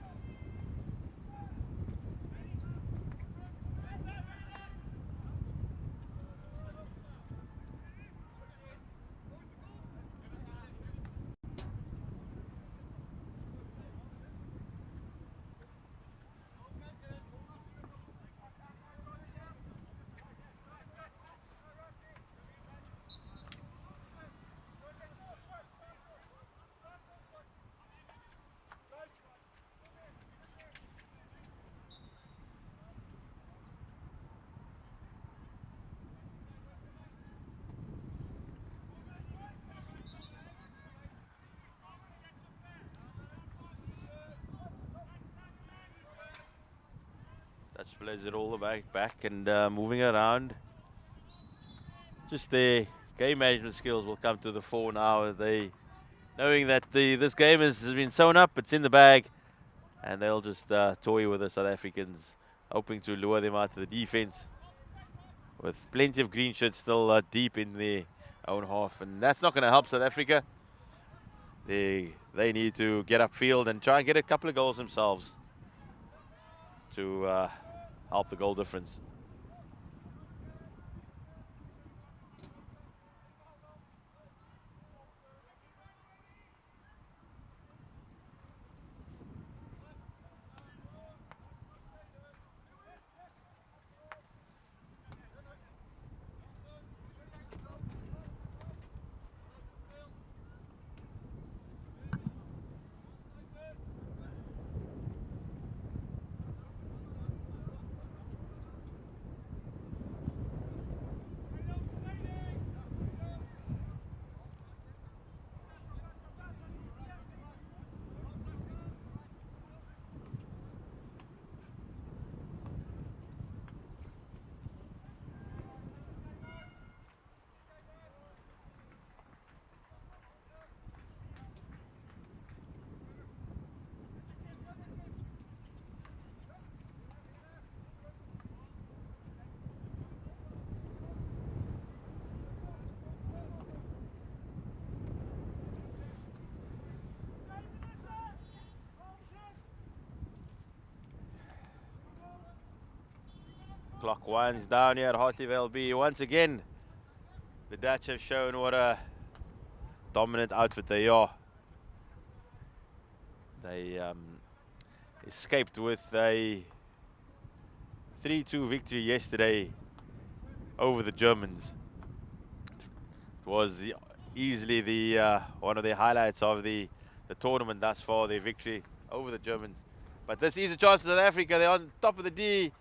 Dutch plays it all the back and moving around. Just their game management skills will come to the fore now. They knowing that this game has been sewn up, it's in the bag, and they'll just toy with the South Africans, hoping to lure them out to the defense with plenty of green shirts still deep in their own half, and that's not going to help South Africa. They need to get upfield and try and get a couple of goals themselves to help the goal difference. Clock winds down here at Hartleyvale B. Once again, the Dutch have shown what a dominant outfit they are. They escaped with a 3-2 victory yesterday over the Germans. It was easily the one of the highlights of the tournament thus far, their victory over the Germans. But this is a chance for South Africa. They're on top of the D.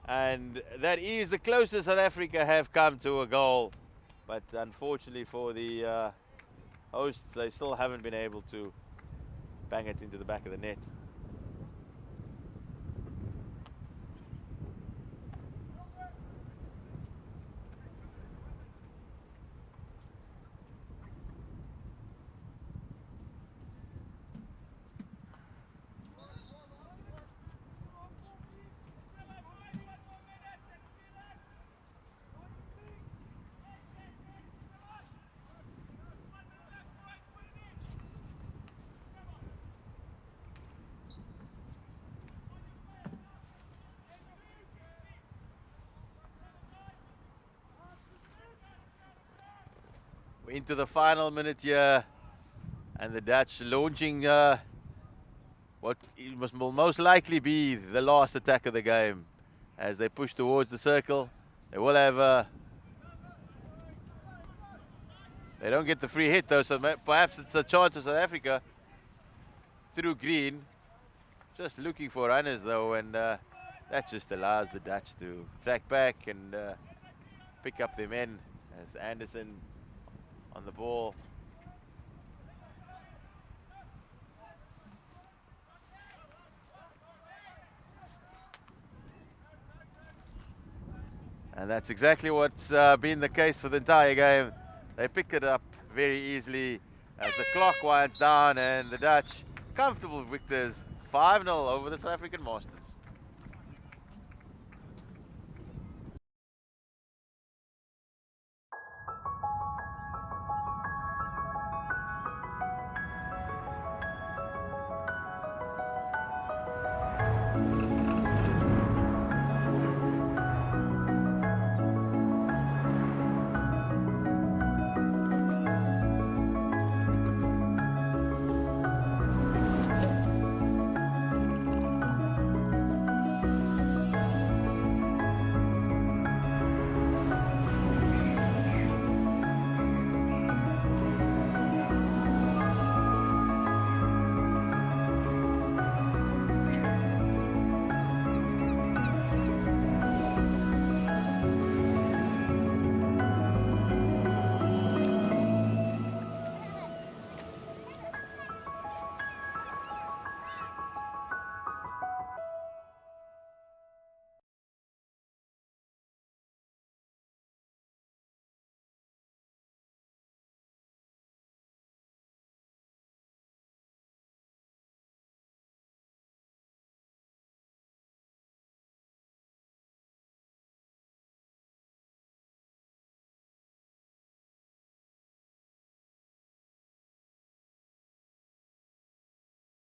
And that is the closest South Africa have come to a goal. But unfortunately for the hosts, they still haven't been able to bang it into the back of the net. Into the final minute here, and the Dutch launching what will most likely be the last attack of the game as they push towards the circle. They will have they don't get the free hit though, so perhaps it's a chance of South Africa through green. Just looking for runners though, and that just allows the Dutch to track back and pick up their men as Anderson on the ball. And that's exactly what's been the case for the entire game. They picked it up very easily as the clock winds down, and the Dutch comfortable victors 5-0 over the South African Masters.